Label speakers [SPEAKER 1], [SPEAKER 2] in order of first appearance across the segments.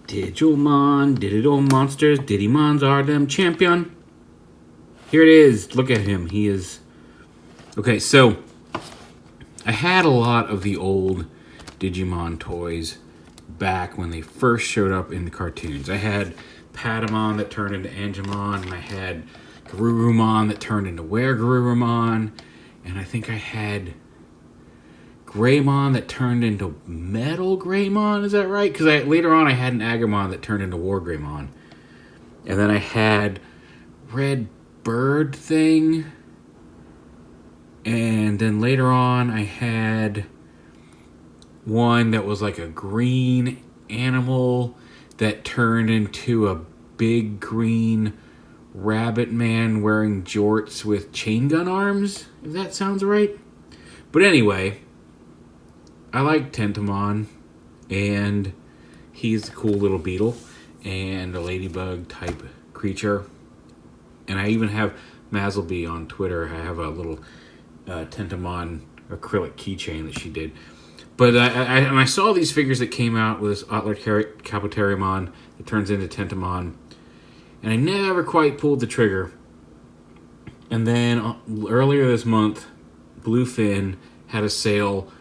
[SPEAKER 1] Digimon, Digital Monsters, Digimons are them champion. Here it is. Look at him. He is... Okay, so I had a lot of the old Digimon toys back when they first showed up in the cartoons. I had Patamon that turned into Angemon, and I had Garurumon that turned into Were-Garurumon, and I think I had Greymon that turned into Metal Greymon. Is that right? Because later on I had an Agumon that turned into War Greymon, and then I had Red Bird thing, and then later on I had one that was like a green animal that turned into a big green rabbit man wearing jorts with chain gun arms, if that sounds right. But anyway, I like Tentomon, and he's a cool little beetle and a ladybug type creature. And I even have Mazelby on Twitter. I have a little Tentomon acrylic keychain that she did. But I saw these figures that came out with this ATLUR KABUTERIMON that turns into Tentomon, and I never quite pulled the trigger. And then earlier this month, Bluefin had a sale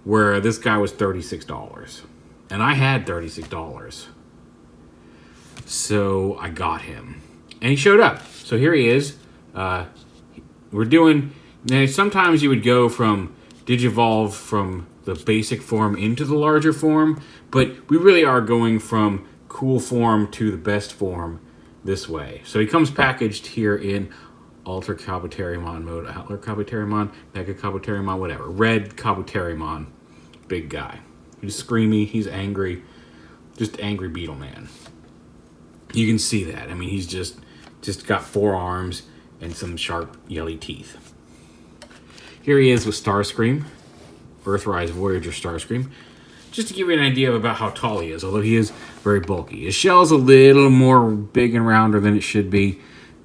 [SPEAKER 1] where this guy was $36, and I had $36, so I got him, and he showed up. So here he is. We're doing. Now, sometimes you would go from Digivolve from the basic form into the larger form, but we really are going from cool form to the best form this way. So he comes packaged here in Ultra Kabuterimon mode, ATLUR Kabuterimon, Mega Kabuterimon, whatever. Red Kabuterimon. Big guy. He's screamy, he's angry. Just angry beetle man. You can see that. I mean, he's just got 4 arms and some sharp, yelly teeth. Here he is with Starscream. Earthrise Voyager Starscream. Just to give you an idea about how tall he is, although he is very bulky. His shell's a little more big and rounder than it should be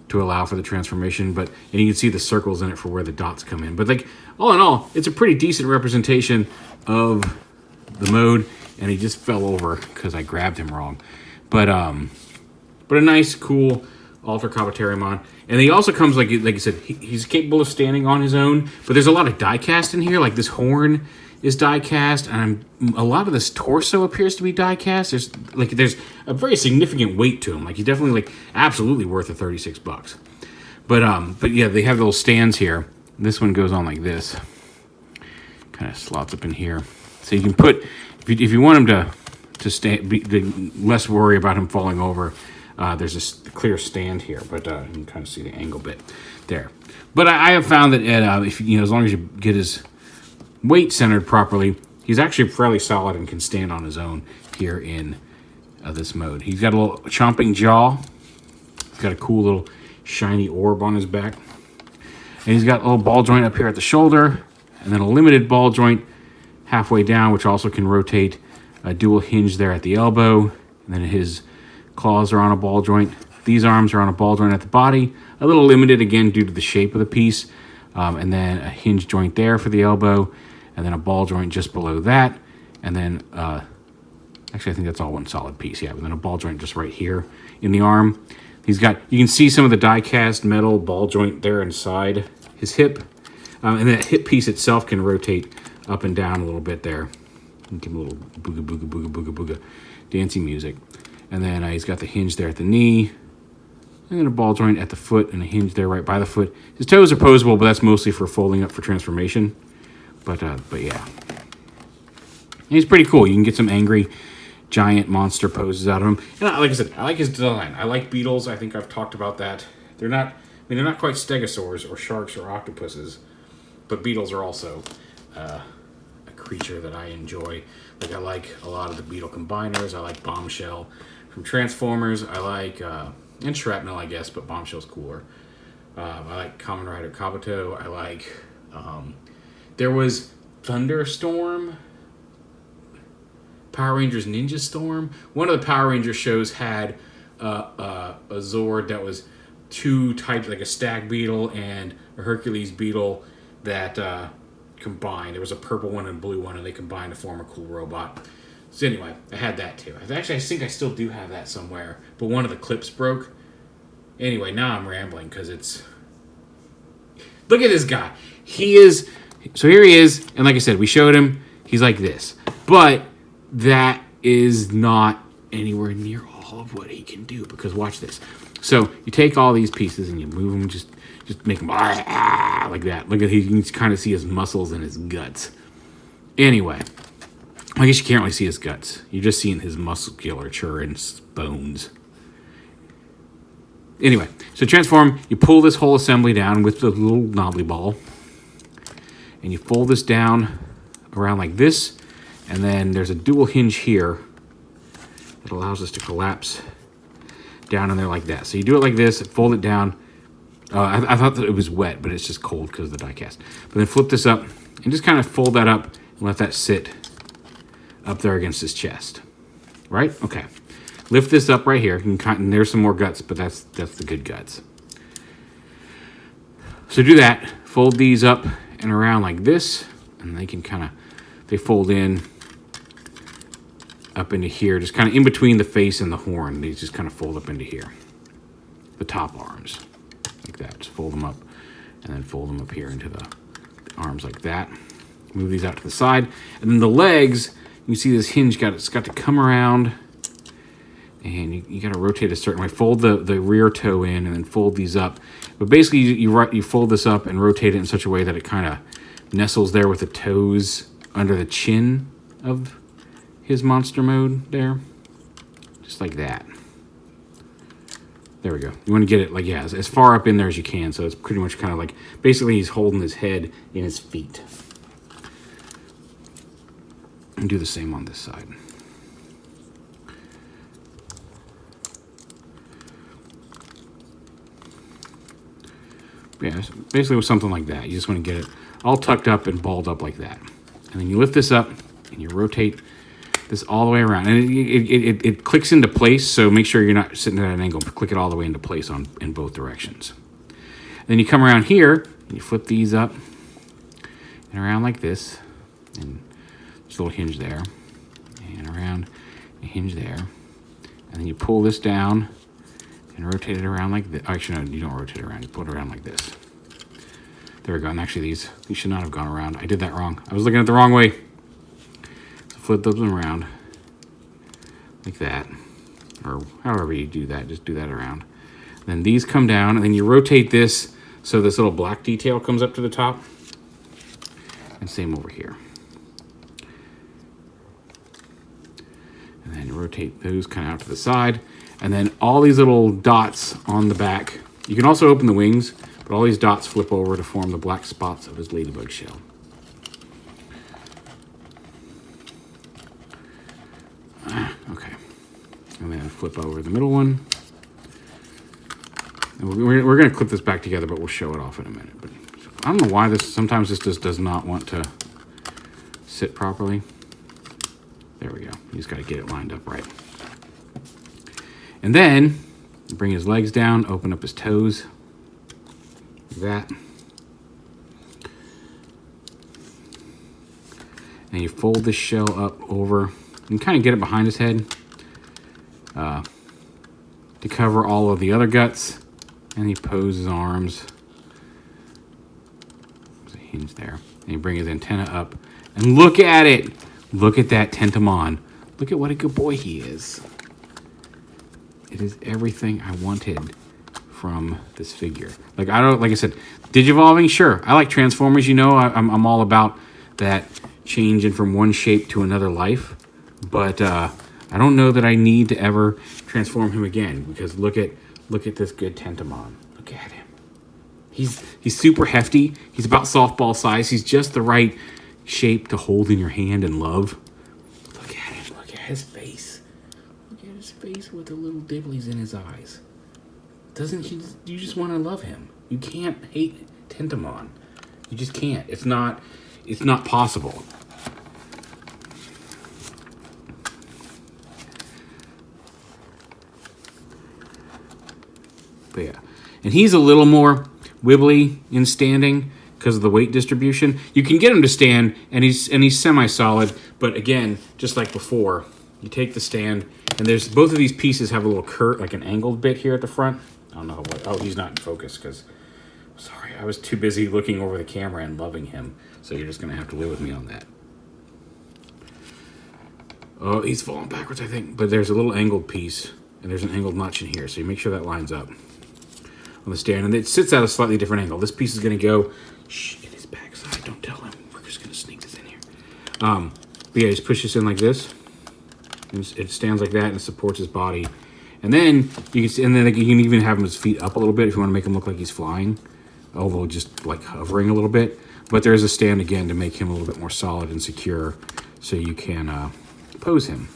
[SPEAKER 1] to allow for the transformation, and you can see the circles in it for where the dots come in. But like, all in all, it's a pretty decent representation of the mode, and he just fell over because I grabbed him wrong. But a nice, cool Ultra Kabuterimon. And he also comes, like you said, he's capable of standing on his own, but there's a lot of die cast in here. Like this horn is die cast, and a lot of this torso appears to be die cast. There's a very significant weight to him. Like, he's definitely absolutely worth the $36. But yeah, they have little stands here. This one goes on like this, kind of slots up in here, so you can put if you want him to stand, less worry about him falling over. There's a clear stand here, but you can kind of see the angle bit there. But I have found that if as long as you get his weight centered properly, he's actually fairly solid and can stand on his own here in this mode. He's got a little chomping jaw. He's got a cool little shiny orb on his back. And he's got a little ball joint up here at the shoulder, and then a limited ball joint halfway down, which also can rotate. A dual hinge there at the elbow, and then his claws are on a ball joint. These arms are on a ball joint at the body. A little limited, again, due to the shape of the piece. And then a hinge joint there for the elbow. And then a ball joint just below that. And then, actually, I think that's all one solid piece. Yeah, but then a ball joint just right here in the arm. You can see some of the die-cast metal ball joint there inside his hip. And that hip piece itself can rotate up and down a little bit there. Give him a little booga, booga, booga, booga, booga dancing music. And then he's got the hinge there at the knee, and then a ball joint at the foot, and a hinge there right by the foot. His toes are posable, but that's mostly for folding up for transformation. But yeah. And he's pretty cool. You can get some angry giant monster poses out of him. And like I said, I like his design. I like beetles. I think I've talked about that. They're not quite stegosaurs or sharks or octopuses, but beetles are also a creature that I enjoy. Like, I like a lot of the beetle combiners. I like Bombshell from Transformers. I like, and Shrapnel, I guess, but Bombshell's cooler. I like Kamen Rider Kabuto. I like, there was Thunderstorm, Power Rangers Ninja Storm. One of the Power Rangers shows had a Zord that was 2 types, like a Stag Beetle and a Hercules Beetle that combined. There was a purple one and a blue one, and they combined to form a cool robot. So anyway, I had that too. Actually, I think I still do have that somewhere, but one of the clips broke. Anyway, now I'm rambling because it's... Look at this guy. He is... So here he is, and like I said, we showed him. He's like this. But that is not anywhere near all of what he can do, because watch this. So you take all these pieces and you move them, just make them like that. Look at, you can kind of see his muscles and his guts. Anyway, I guess you can't really see his guts. You're just seeing his musculature and bones. Anyway, so transform, you pull this whole assembly down with the little knobbly ball, and you fold this down around like this, and then there's a dual hinge here that allows us to collapse down in there like that. So you do it like this, fold it down. I thought that it was wet, but it's just cold because of the die cast. But then flip this up and just kind of fold that up and let that sit up there against his chest. Right? Okay. Lift this up right here. And there's some more guts, but that's the good guts. So do that. Fold these up and around like this, and they can they fold in up into here, just kind of in between the face and the horn. These just kind of fold up into here. The top arms, like that. Just fold them up, and then fold them up here into the arms like that. Move these out to the side, and then the legs. You see this hinge it's got to come around, and you got to rotate a certain way. Fold the rear toe in, and then fold these up. But basically, you fold this up and rotate it in such a way that it kind of nestles there with the toes under the chin of his monster mode there. Just like that. There we go. You want to get it, like, yeah, as far up in there as you can, so it's pretty much kind of like, basically he's holding his head in his feet. And do the same on this side. Yeah, basically with something like that. You just want to get it all tucked up and balled up like that. And then you lift this up and you rotate this all the way around. And it clicks into place, so make sure you're not sitting at an angle. Click it all the way into place in both directions. Then you come around here and you flip these up and around like this. And there's a little hinge there. And around a hinge there. And then you pull this down and rotate it around like this. Actually, no, you don't rotate it around. You pull it around like this. There we go. And actually, these should not have gone around. I did that wrong. I was looking at the wrong way. So flip them around like that. Or however you do that. Just do that around. Then these come down, and then you rotate this so this little black detail comes up to the top. And same over here. And then rotate those kind of out to the side. And then all these little dots on the back. You can also open the wings, but all these dots flip over to form the black spots of his ladybug shell. Okay. And then flip over the middle one. And we're going to clip this back together, but we'll show it off in a minute. But I don't know why sometimes this just does not want to sit properly. There we go. You just got to get it lined up right. And then bring his legs down, open up his toes, like that. And you fold this shell up over and kind of get it behind his head to cover all of the other guts. And he poses his arms. There's a hinge there. And you bring his antenna up. And look at it! Look at that Tentamon. Look at what a good boy he is. It is everything I wanted from this figure. Like I said, Digivolving, sure. I like Transformers, you know. I'm all about that changing from one shape to another life. But I don't know that I need to ever transform him again, because look at this good Tentamon. Look at him. He's super hefty. He's about softball size. He's just the right shape to hold in your hand and love. Look at him. Look at his face. Look at his face with the little dibblies in his eyes. Doesn't he? You just want to love him. You can't hate Tentamon. You just can't. It's not possible. But yeah, and he's a little more wibbly in standing because of the weight distribution. You can get him to stand, and he's semi-solid, But again, just like before, you take the stand, and there's both of these pieces have a little curve, like an angled bit here at the front. I don't know what. Oh, he's not in focus because, sorry, I was too busy looking over the camera and loving him. So you're just gonna have to live with me on that. Oh, he's falling backwards, I think. But there's a little angled piece, and there's an angled notch in here. So you make sure that lines up on the stand, and it sits at a slightly different angle. This piece is gonna go, shh, in his backside. Don't tell him. We're just gonna sneak this in here. But yeah, just push this in like this. It stands like that and it supports his body, and then you can see, and then you can even have his feet up a little bit if you want to make him look like he's flying, although just like hovering a little bit. But there is a stand again to make him a little bit more solid and secure, so you can pose him.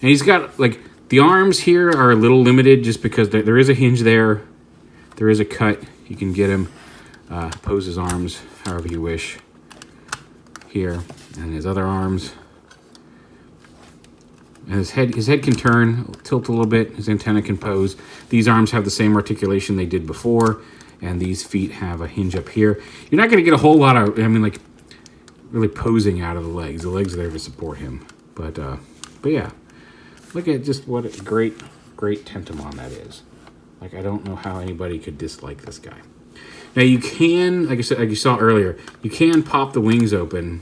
[SPEAKER 1] And he's got like the arms here are a little limited just because there is a hinge there, there is a cut. You can get him pose his arms however you wish here, and his other arms. And his head can turn, tilt a little bit. His antenna can pose. These arms have the same articulation they did before, and these feet have a hinge up here. You're not going to get a whole lot of, I mean, like, really posing out of the legs. The legs are there to support him. But yeah, look at just what a great Tentamon that is. Like, I don't know how anybody could dislike this guy. Now, you can, like I said, like you saw earlier, you can pop the wings open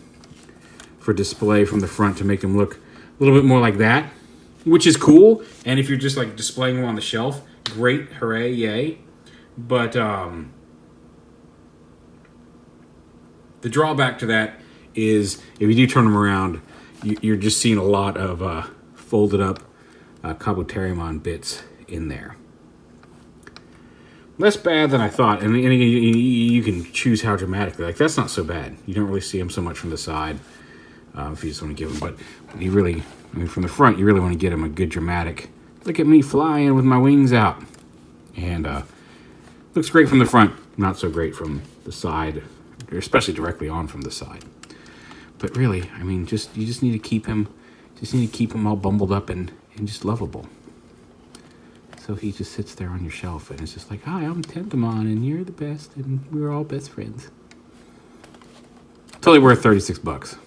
[SPEAKER 1] for display from the front to make them look a little bit more like that, which is cool. And if you're just like displaying them on the shelf, great, hooray, yay. But the drawback to that is if you do turn them around, you're just seeing a lot of folded up KABUTERIMON bits in there. Less bad than I thought, and you can choose how dramatically. Like, that's not so bad. You don't really see them so much from the side. If you just want to give them, but you really, I mean, from the front, you really want to get them a good dramatic, look at me flying with my wings out. And looks great from the front, not so great from the side, especially directly on from the side. But really, I mean, you just need to keep him all bumbled up and just lovable. So he just sits there on your shelf, and it's just like, hi, I'm Tentamon, and you're the best, and we're all best friends. Totally worth $36.